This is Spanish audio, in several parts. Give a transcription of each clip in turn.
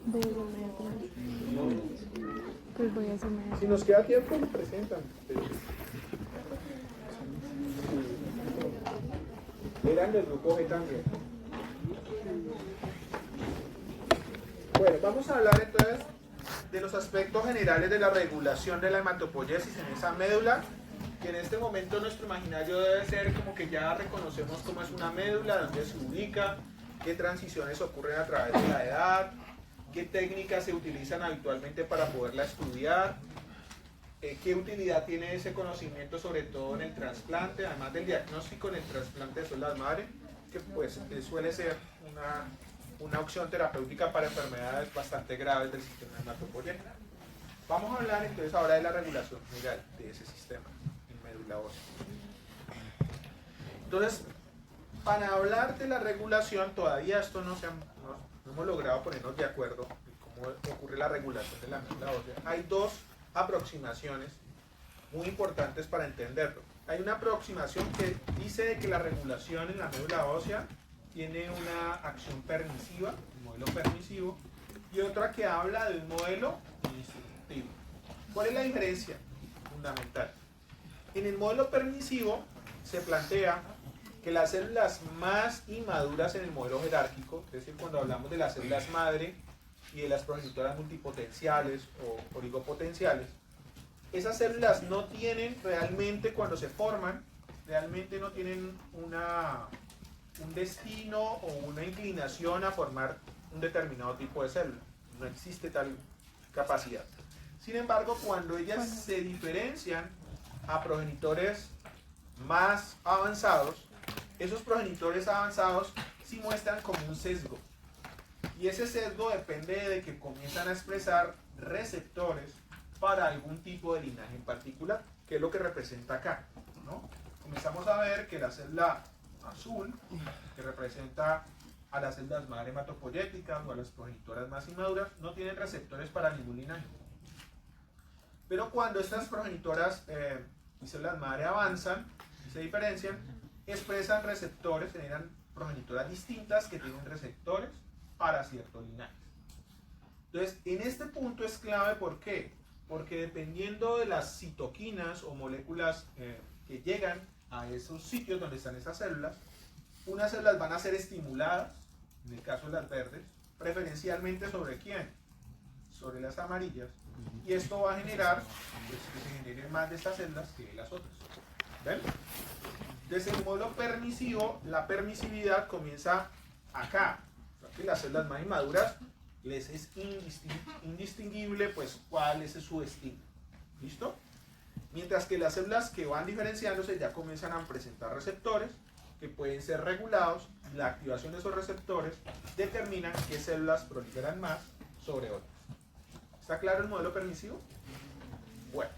Voy a hacer inmediatamente. Pues voy a hacer Si inmediatamente. nos queda tiempo, lo presentan. Eran del grupo G también. Bueno, vamos a hablar entonces de los aspectos generales de la regulación de la hematopoiesis en esa médula, que en este momento nuestro imaginario debe ser como que ya reconocemos cómo es una médula, dónde se ubica, qué transiciones ocurren a través de la edad, qué técnicas se utilizan habitualmente para poderla estudiar, qué utilidad tiene ese conocimiento sobre todo en el trasplante, además del diagnóstico en el trasplante de células madre, que pues suele ser una opción terapéutica para enfermedades bastante graves del sistema hematopoyético. Vamos a hablar entonces ahora de la regulación general de ese sistema en médula ósea. Entonces, para hablar de la regulación, todavía esto no hemos logrado ponernos de acuerdo en cómo ocurre la regulación de la médula ósea. Hay dos aproximaciones muy importantes para entenderlo. Hay una aproximación que dice que la regulación en la médula ósea tiene una acción permisiva, un modelo permisivo, y otra que habla de un modelo instructivo. ¿Cuál es la diferencia fundamental? En el modelo permisivo se plantea que las células más inmaduras en el modelo jerárquico, es decir, cuando hablamos de las células madre y de las progenitoras multipotenciales o oligopotenciales, esas células no tienen realmente, cuando se forman, realmente no tienen un destino o una inclinación a formar un determinado tipo de célula. No existe tal capacidad. Sin embargo, cuando ellas se diferencian a progenitores más avanzados, esos progenitores avanzados sí muestran como un sesgo. Y ese sesgo depende de que comienzan a expresar receptores para algún tipo de linaje en particular, que es lo que representa acá, ¿no? Comenzamos a ver que la célula azul, que representa a las células madre hematopoyéticas o a las progenitoras más inmaduras, no tienen receptores para ningún linaje. Pero cuando estas progenitoras y células madre avanzan y se diferencian, expresan receptores, generan progenitoras distintas que tienen receptores para ciertos linajes. Entonces, en este punto es clave, ¿por qué? Porque dependiendo de las citoquinas o moléculas que llegan a esos sitios donde están esas células, unas células van a ser estimuladas, en el caso de las verdes, preferencialmente ¿sobre quién? Sobre las amarillas, y esto va a generar pues, que se generen más de estas células que de las otras. ¿Ven? Desde el modelo permisivo, la permisividad comienza acá, que las células más inmaduras les es indistinguible pues cuál es su destino. ¿Listo? Mientras que las células que van diferenciándose ya comienzan a presentar receptores que pueden ser regulados, y la activación de esos receptores determinan qué células proliferan más sobre otras. ¿Está claro el modelo permisivo? Bueno.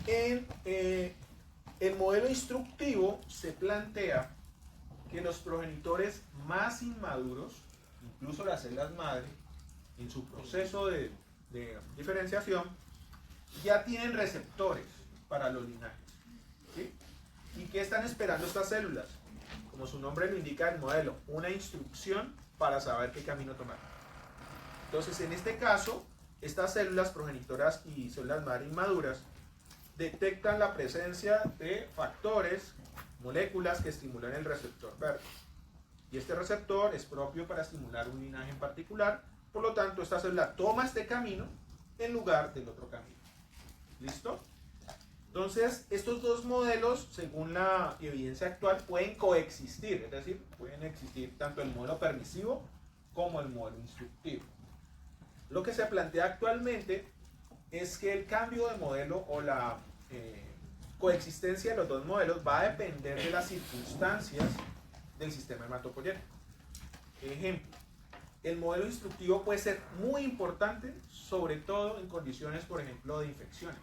En el modelo instructivo se plantea que los progenitores más inmaduros, incluso las células madre, en su proceso de diferenciación, ya tienen receptores para los linajes. ¿Sí? ¿Y qué están esperando estas células? Como su nombre lo indica el modelo, una instrucción para saber qué camino tomar. Entonces, en este caso, estas células progenitoras y células madre inmaduras detectan la presencia de factores, moléculas que estimulan el receptor verde. Y este receptor es propio para estimular un linaje en particular, por lo tanto, esta célula toma este camino en lugar del otro camino. ¿Listo? Entonces, estos dos modelos, según la evidencia actual, pueden coexistir, es decir, pueden existir tanto el modelo permisivo como el modelo instructivo. Lo que se plantea actualmente es que el cambio de modelo o la coexistencia de los dos modelos va a depender de las circunstancias del sistema hematopoyético. Ejemplo, el modelo instructivo puede ser muy importante, sobre todo en condiciones, por ejemplo, de infecciones,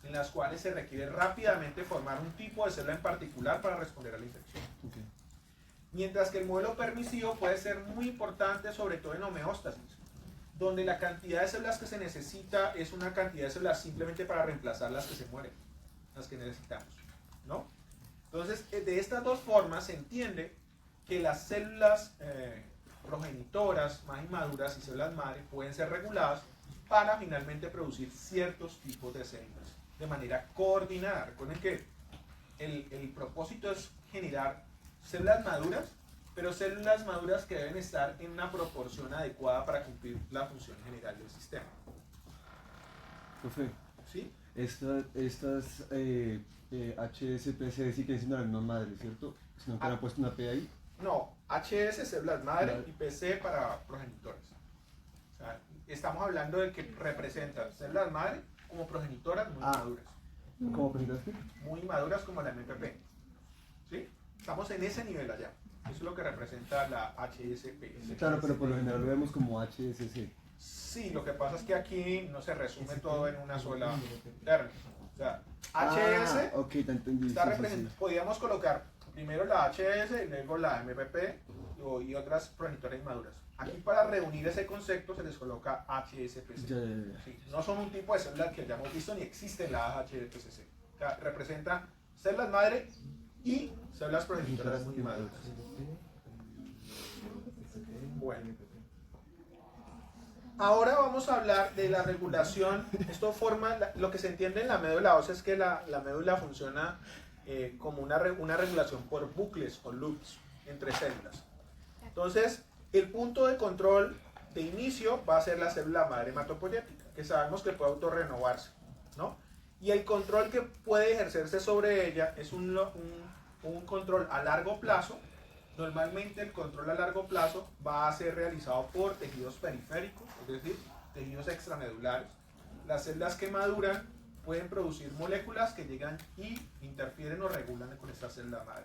en las cuales se requiere rápidamente formar un tipo de célula en particular para responder a la infección. Okay. Mientras que el modelo permisivo puede ser muy importante, sobre todo en homeostasis, donde la cantidad de células que se necesita es una cantidad de células simplemente para reemplazar las que se mueren, las que necesitamos, ¿no? Entonces, de estas dos formas se entiende que las células progenitoras más inmaduras y células madre pueden ser reguladas para finalmente producir ciertos tipos de células de manera coordinada. Recuerden que el propósito es generar células maduras, pero células maduras que deben estar en una proporción adecuada para cumplir la función general del sistema. Profe, ¿Sí? estas HSPC sí que siendo la misma madre, ¿cierto? Sino que le han puesto una P ahí. No, HS células madre Claro. y PC para progenitores. O sea, estamos hablando de que representan células madre como progenitoras muy maduras. ¿Cómo presentaste? Muy maduras como la MPP. ¿Sí? Estamos en ese nivel allá. Eso es lo que representa la HSPC. Claro, pero por lo general lo vemos como HSC. Sí, lo que pasa es que aquí no se resume todo en una sola término. O sea, HS Ok, te entendí. está sí, sí, representando. sí. Podríamos colocar primero la HS y luego la MPP y otras progenitoras inmaduras. Aquí para reunir ese concepto se les coloca HSPC. Ya, ya, ya. Sí, no son un tipo de célula que hayamos visto ni existe en la HSPC. O sea, representa células madre y células progenitoras muy maduras. Bueno. Ahora vamos a hablar de la regulación. Esto forma, lo que se entiende en la médula ósea es que la médula funciona como una regulación por bucles o loops entre células. Entonces, el punto de control de inicio va a ser la célula madre hematopoyética, que sabemos que puede autorrenovarse, ¿no? Y el control que puede ejercerse sobre ella es un control a largo plazo. Normalmente el control a largo plazo va a ser realizado por tejidos periféricos, es decir, tejidos extramedulares. Las células que maduran pueden producir moléculas que llegan y interfieren o regulan con esta célula madre.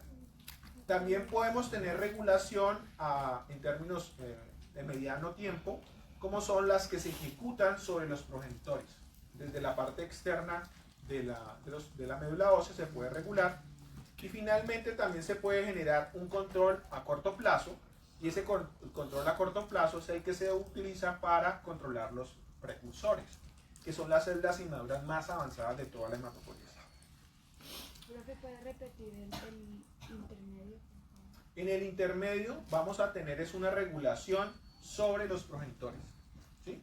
También podemos tener regulación en términos de mediano tiempo, como son las que se ejecutan sobre los progenitores. Desde la parte externa de la médula ósea se puede regular. Y finalmente también se puede generar un control a corto plazo, y ese control a corto plazo es el que se utiliza para controlar los precursores, que son las células inmaduras más avanzadas de toda la hematopoiesis. ¿Profe, puede repetir el intermedio? En el intermedio vamos a tener es una regulación sobre los progenitores, ¿sí?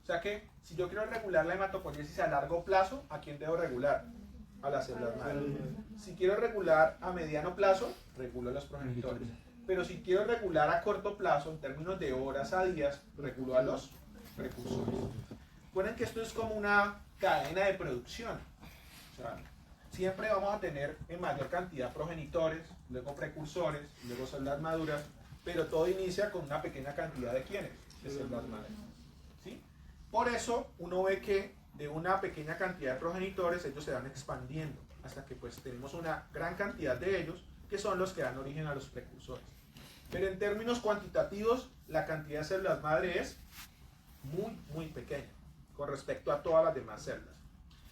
O sea que si yo quiero regular la hematopoiesis a largo plazo, ¿a quién debo regular? A las células madre. Si quiero regular a mediano plazo, regulo a los progenitores. Pero si quiero regular a corto plazo, en términos de horas a días, regulo a los precursores. Recuerden que esto es como una cadena de producción. O sea, siempre vamos a tener en mayor cantidad progenitores, luego precursores, luego células maduras, pero todo inicia con una pequeña cantidad de ¿quiénes? De células madre. ¿Sí? Por eso uno ve que de una pequeña cantidad de progenitores ellos se van expandiendo hasta que pues tenemos una gran cantidad de ellos que son los que dan origen a los precursores. Pero en términos cuantitativos la cantidad de células madre es muy pequeña con respecto a todas las demás células.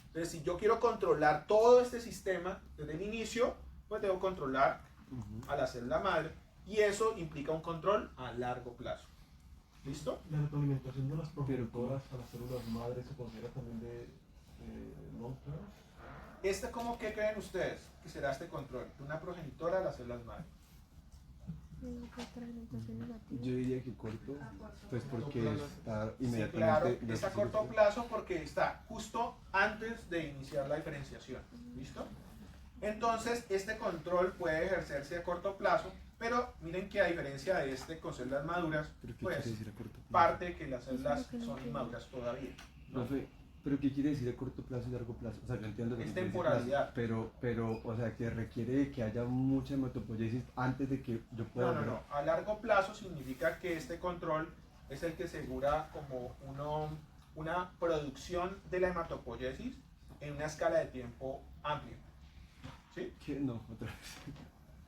Entonces si yo quiero controlar todo este sistema desde el inicio, pues debo controlar a la célula madre y eso implica un control a largo plazo. ¿Listo? La retroalimentación de las progenitoras a las células madres se considera también de long term. ¿Cómo que creen ustedes que será este control? De una progenitora a las células madre. Yo diría que corto, pues porque está Sí, inmediatamente. claro, es a corto plazo porque está justo antes de iniciar la diferenciación. ¿Listo? Entonces, este control puede ejercerse a corto plazo, pero miren que a diferencia de este con células maduras, ¿Pero qué pues quiere decir a corto plazo? parte que las células son inmaduras todavía, ¿no? Profe, ¿pero qué quiere decir a corto plazo y largo plazo? O sea, yo entiendo que Es se dice temporalidad. plazo, pero, o sea, que requiere que haya mucha hematopoiesis antes de que yo pueda. No. A largo plazo significa que este control es el que asegura como una producción de la hematopoiesis en una escala de tiempo amplia. ¿Sí? ¿Qué? No, otra vez.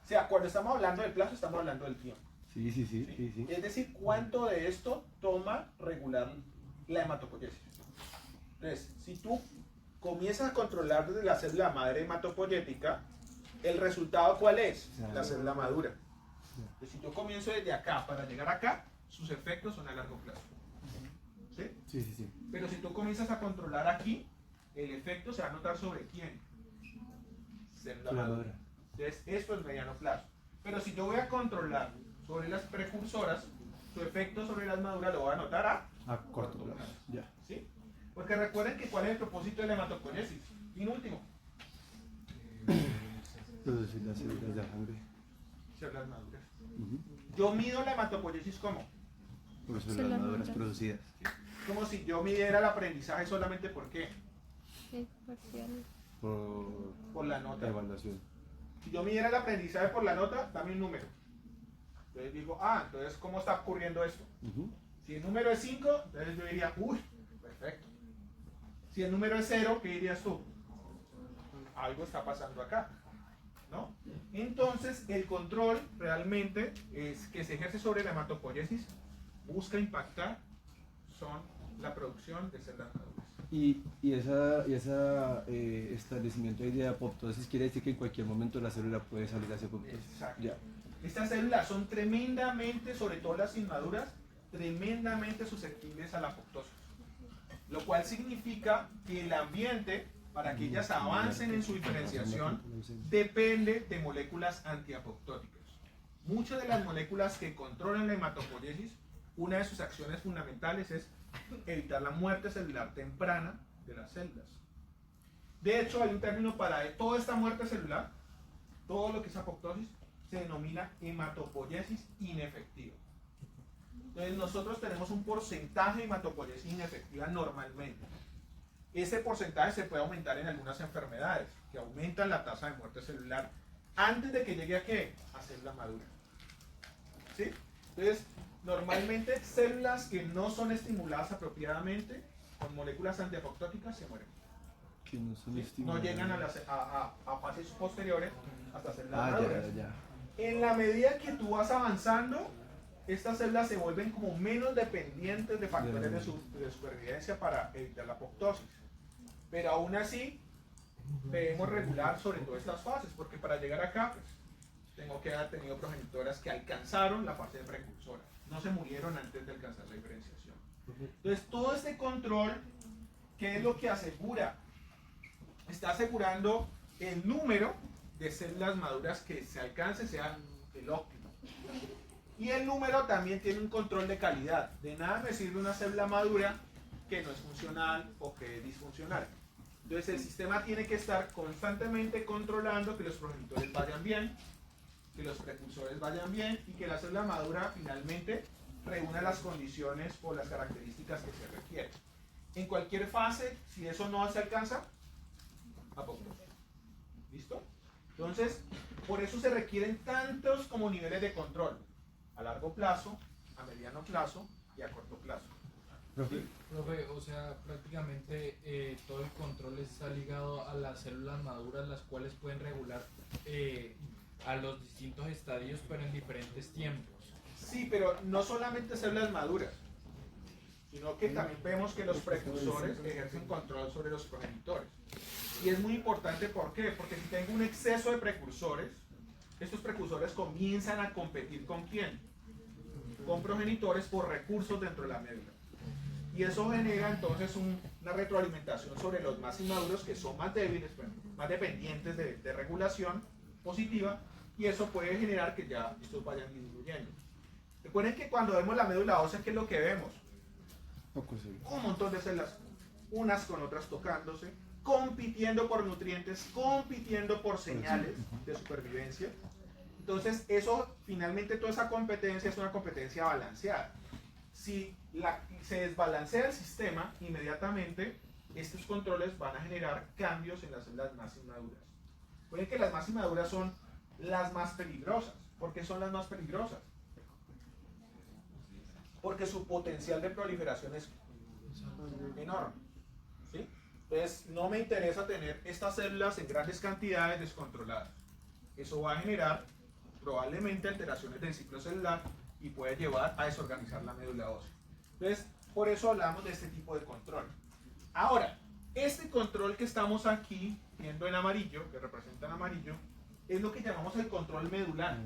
O sea, cuando estamos hablando del plazo, estamos hablando del tiempo. Sí. Es decir, cuánto de esto toma regular la hematopoiesis. Entonces, si tú comienzas a controlar desde la célula madre hematopoyética, ¿el resultado cuál es? La célula madura. Entonces, si yo comienzo desde acá para llegar acá, sus efectos son a largo plazo. ¿Sí? Sí. Pero si tú comienzas a controlar aquí, el efecto se va a notar sobre quién. Célula madura. Entonces, esto es mediano plazo. Pero si yo voy a controlar sobre las precursoras, su efecto sobre las maduras lo va a notar A corto plazo. Ya. ¿sí? Porque recuerden que cuál es el propósito de la hematopoiesis. Y un último, Producir las células de sangre. células maduras. Ujú. Yo mido la hematopoiesis como Por Células células maduras maduras. producidas. como si yo midiera el aprendizaje solamente por qué, Sí, parcial. por la La nota. evaluación. Si yo midiera el aprendizaje por la nota, dame un número. Entonces digo, entonces ¿cómo está ocurriendo esto? Ujú. Si el número es 5, entonces yo diría, uy, perfecto. Si el número es 0, ¿qué dirías tú? Algo está pasando acá, ¿no? Entonces, el control realmente es que se ejerce sobre la hematopoiesis, busca impactar, son la producción de células maduras. Y ese establecimiento ahí de apoptosis quiere decir que en cualquier momento la célula puede salir hacia apoptosis. Exacto. Ya. Estas células son tremendamente, sobre todo las inmaduras, tremendamente susceptibles a la apoptosis. Lo cual significa que el ambiente, para que ellas avancen en su diferenciación, depende de moléculas antiapoptóticas. Muchas de las moléculas que controlan la hematopoiesis, una de sus acciones fundamentales es evitar la muerte celular temprana de las células. De hecho, hay un término para toda esta muerte celular, todo lo que es apoptosis, se denomina hematopoiesis inefectiva. Entonces nosotros tenemos un porcentaje de hematopoiesis inefectiva normalmente. Ese porcentaje se puede aumentar en algunas enfermedades que aumentan la tasa de muerte celular antes de que llegue a ¿qué? A célula madura. ¿Sí? Entonces, normalmente células que no son estimuladas apropiadamente con moléculas antiapoptóticas se mueren. Que no son No estimuladas. llegan a fases posteriores hasta células Ah, maduras. ya. En la medida que tú vas avanzando, estas células se vuelven como menos dependientes de factores de supervivencia para evitar la apoptosis. Pero aún así, debemos regular sobre todo estas fases, porque para llegar acá, pues, tengo que haber tenido progenitoras que alcanzaron la fase de precursora. No se murieron antes de alcanzar la diferenciación. Entonces, todo este control, ¿qué es lo que asegura? Está asegurando el número de células maduras que se alcance sea el óptimo. Y el número también tiene un control de calidad. De nada me sirve una célula madura que no es funcional o que es disfuncional. Entonces el sistema tiene que estar constantemente controlando que los progenitores vayan bien, que los precursores vayan bien y que la célula madura finalmente reúna las condiciones o las características que se requieren. En cualquier fase, si eso no se alcanza, apoptosis. ¿Listo? Entonces, por eso se requieren tantos como niveles de control, a largo plazo, a mediano plazo y a corto plazo. Profe, Profe, o sea, prácticamente todo el control está ligado a las células maduras, las cuales pueden regular a los distintos estadios, pero en diferentes tiempos. Sí, pero no solamente células maduras, sino que también vemos que los precursores ejercen control sobre los progenitores. Y es muy importante, ¿por qué? Porque si tengo un exceso de precursores, estos precursores comienzan a competir ¿con quién? Con progenitores por recursos dentro de la médula. Y eso genera entonces una retroalimentación sobre los más inmaduros que son más débiles, más dependientes de regulación positiva, y eso puede generar que ya estos vayan disminuyendo. Recuerden que cuando vemos la médula ósea, ¿qué es lo que vemos? Un montón de células, unas con otras tocándose, compitiendo por nutrientes, compitiendo por señales de supervivencia. Entonces, eso, finalmente, toda esa competencia es una competencia balanceada. Si se desbalancea el sistema, inmediatamente estos controles van a generar cambios en las células más inmaduras. Pueden que las más inmaduras son las más peligrosas. ¿Por qué son las más peligrosas? Porque su potencial de proliferación es enorme. ¿Sí? Entonces, no me interesa tener estas células en grandes cantidades descontroladas. Eso va a generar probablemente alteraciones del ciclo celular y puede llevar a desorganizar la médula ósea. Entonces, por eso hablamos de este tipo de control. Ahora, este control que estamos aquí viendo en amarillo, que representa en amarillo, es lo que llamamos el control medular.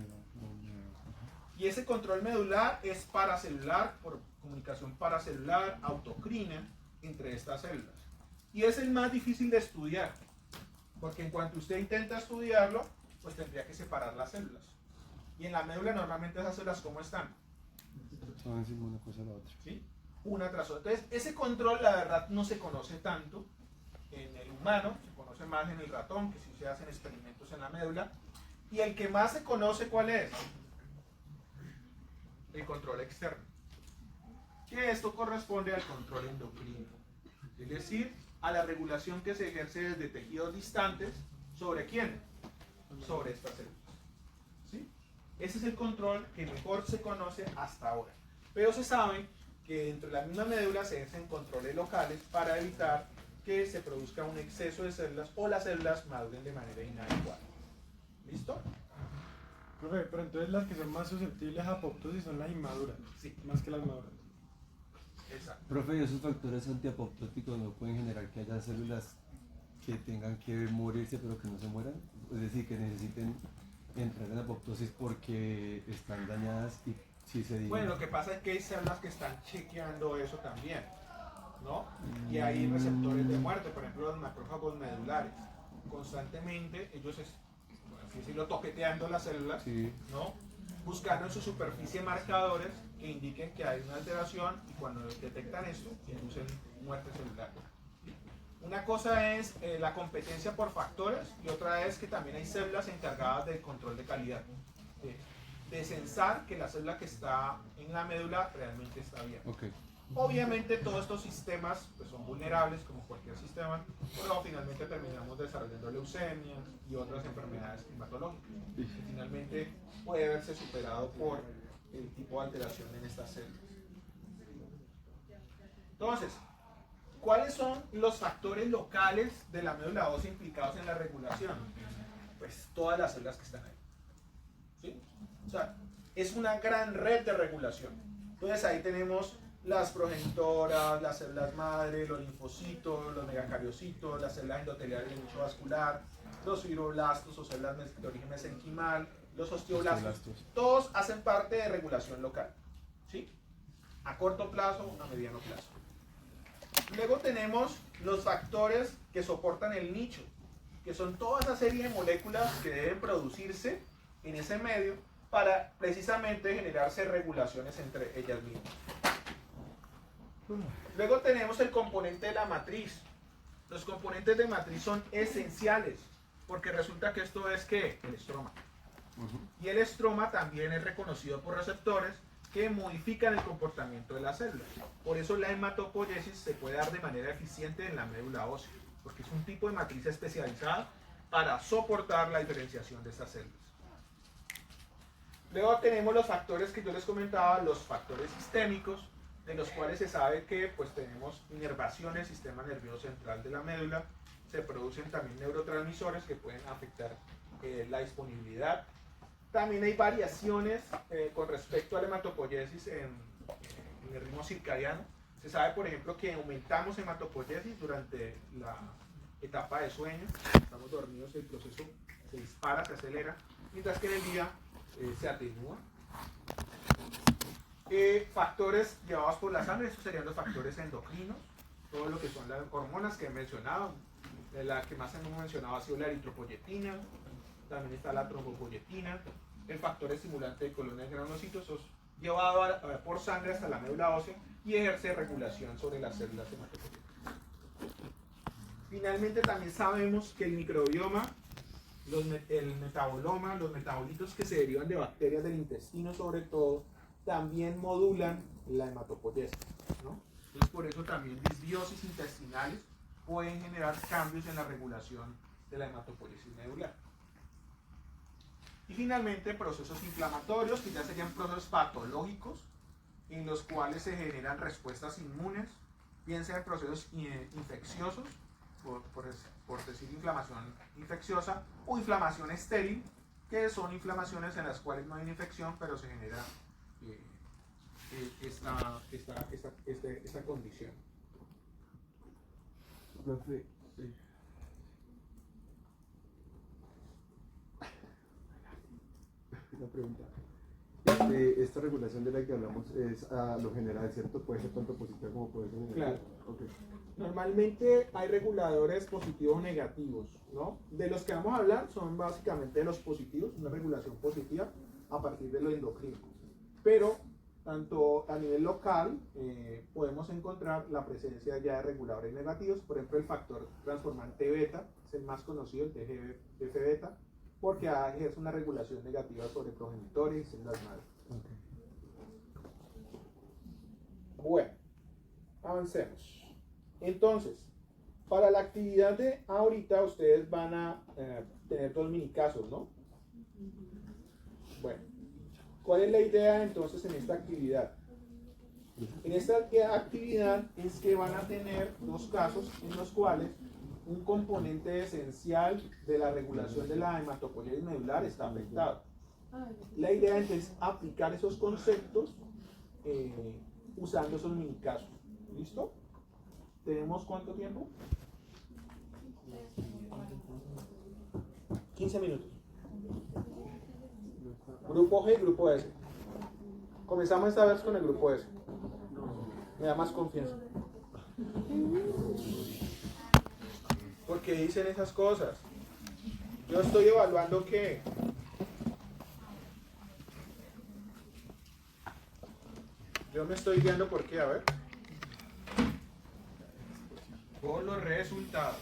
Y ese control medular es paracelular, por comunicación paracelular, autocrina entre estas células. Y es el más difícil de estudiar, porque en cuanto usted intenta estudiarlo, pues tendría que separar las células. Y en la médula normalmente esas células, ¿cómo están? Son encima una cosa a la otra. ¿Sí? Una tras otra. Entonces, ese control, la verdad, no se conoce tanto en el humano, se conoce más en el ratón, que sí se hacen experimentos en la médula. Y el que más se conoce, ¿cuál es? El control externo. Que esto corresponde al control endocrino. Es decir, a la regulación que se ejerce desde tejidos distantes, ¿sobre quién? Sobre estas células. ¿Sí? Ese es el control que mejor se conoce hasta ahora. Pero se sabe que dentro de la misma médula se hacen controles locales para evitar que se produzca un exceso de células o las células maduren de manera inadecuada. ¿Listo? Profe, pero entonces las que son más susceptibles a apoptosis son las inmaduras, Sí. más que las maduras. Exacto. Profe, ¿y esos factores antiapoptóticos no pueden generar que haya células que tengan que morirse pero que no se mueran? Es decir, que necesiten entrar en apoptosis porque están dañadas y si se dividen. Bueno, lo que pasa es que hay células que están chequeando eso también, ¿no? Y hay receptores de muerte, por ejemplo los macrófagos medulares. Constantemente ellos, por así decirlo, toqueteando las células, Sí. ¿no? Buscando en su superficie marcadores que indiquen que hay una alteración y cuando detectan esto, inducen muerte celular. Una cosa es la competencia por factores y otra es que también hay células encargadas del control de calidad. De censar que la célula que está en la médula realmente está bien. Ok. Obviamente todos estos sistemas pues, son vulnerables como cualquier sistema, pero finalmente terminamos desarrollando leucemias y otras enfermedades hematológicas, que finalmente puede verse superado por el tipo de alteración en estas células. Entonces, ¿cuáles son los factores locales de la médula ósea implicados en la regulación? Pues todas las células que están ahí. ¿Sí? O sea, es una gran red de regulación. Entonces ahí tenemos las progenitoras, las células madre, los linfocitos, los megacariocitos, las células endoteliales del nicho vascular, los fibroblastos o células de origen mesenquimal, los osteoblastos. Todos hacen parte de regulación local. ¿Sí? A corto plazo, a mediano plazo. Luego tenemos los factores que soportan el nicho, que son toda esa serie de moléculas que deben producirse en ese medio para precisamente generarse regulaciones entre ellas mismas. Luego tenemos el componente de la matriz. Los componentes de matriz son esenciales, porque resulta que esto es ¿qué? El estroma. Y el estroma también es reconocido por receptores que modifican el comportamiento de las células. Por eso la hematopoiesis se puede dar de manera eficiente en la médula ósea, porque es un tipo de matriz especializada para soportar la diferenciación de estas células. Luego tenemos los factores que yo les comentaba, los factores sistémicos, de los cuales se sabe que pues, tenemos inervación del sistema nervioso central de la médula, se producen también neurotransmisores que pueden afectar la disponibilidad. También hay variaciones con respecto a la hematopoiesis en el ritmo circadiano. Se sabe, por ejemplo, que aumentamos hematopoiesis durante la etapa de sueño. Estamos dormidos, el proceso se dispara, se acelera, mientras que en el día se atenúa. Factores llevados por la sangre, estos serían los factores endocrinos, todo lo que son las hormonas que he mencionado. La que más hemos mencionado ha sido la eritropoyetina, también está la trombopoyetina, el factor estimulante de colonia de granulocitos, llevado por sangre hasta la médula ósea y ejerce regulación sobre las células hematopoyéticas. Finalmente también sabemos que el microbioma, el metaboloma, los metabolitos que se derivan de bacterias del intestino sobre todo, también modulan la hematopoiesis, ¿no? Entonces por eso también disbiosis intestinales pueden generar cambios en la regulación de la hematopoiesis medular. Y finalmente procesos inflamatorios, que ya serían procesos patológicos, en los cuales se generan respuestas inmunes, bien sean procesos infecciosos, por decir inflamación infecciosa, o inflamación estéril, que son inflamaciones en las cuales no hay infección, pero se genera esta condición. Profe, una pregunta. Esta regulación de la que hablamos es a lo general, ¿cierto? Puede ser tanto positiva como puede ser negativa. Claro. Okay. Normalmente hay reguladores positivos o negativos, ¿no? De los que vamos a hablar son básicamente los positivos, una regulación positiva a partir de lo endocrino. Pero tanto a nivel local podemos encontrar la presencia ya de reguladores negativos, por ejemplo el factor transformante beta, es el más conocido, el TGF-beta, porque ejerce una regulación negativa sobre progenitores y células madre. Bueno, avancemos. Entonces, para la actividad de ahorita ustedes van a tener 2 mini casos, ¿no? Bueno, ¿cuál es la idea entonces en esta actividad? En esta actividad es que van a tener 2 casos en los cuales un componente esencial de la regulación de la hematopoiesis medular está afectado. La idea entonces es aplicar esos conceptos usando esos mini casos. ¿Listo? ¿Tenemos cuánto tiempo? 15 minutos. Grupo G y grupo S. Comenzamos esta vez con el grupo S. Me da más confianza. ¿Por qué dicen esas cosas? Yo estoy evaluando qué. Yo me estoy guiando por qué, a ver. Por los resultados.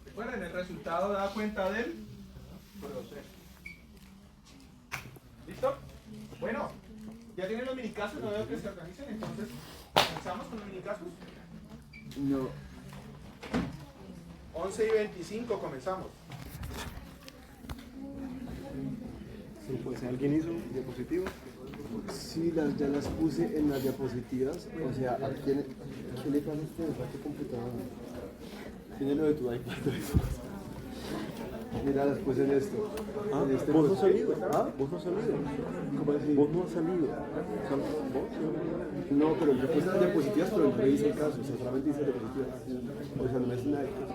Recuerden, el resultado da cuenta del proceso. ¿Listo? Bueno, ya tienen los minicasos, no veo que se organicen, entonces comenzamos con los minicasos. No. 11 y 25 comenzamos. Sí, pues alguien hizo diapositivas. Sí, ya las puse en las diapositivas. O sea, ¿a quién le pasa este computador? Tiene lo de tu iPad. Mira, las puse en esto. Ah, en este vos no has post. salido. Ah, vos no has salido. ¿Cómo así? Vos no has salido. No, pero yo puse las diapositivas, pero no hice el caso. O sea, solamente hice diapositivas. O sea, no me hace nada de caso.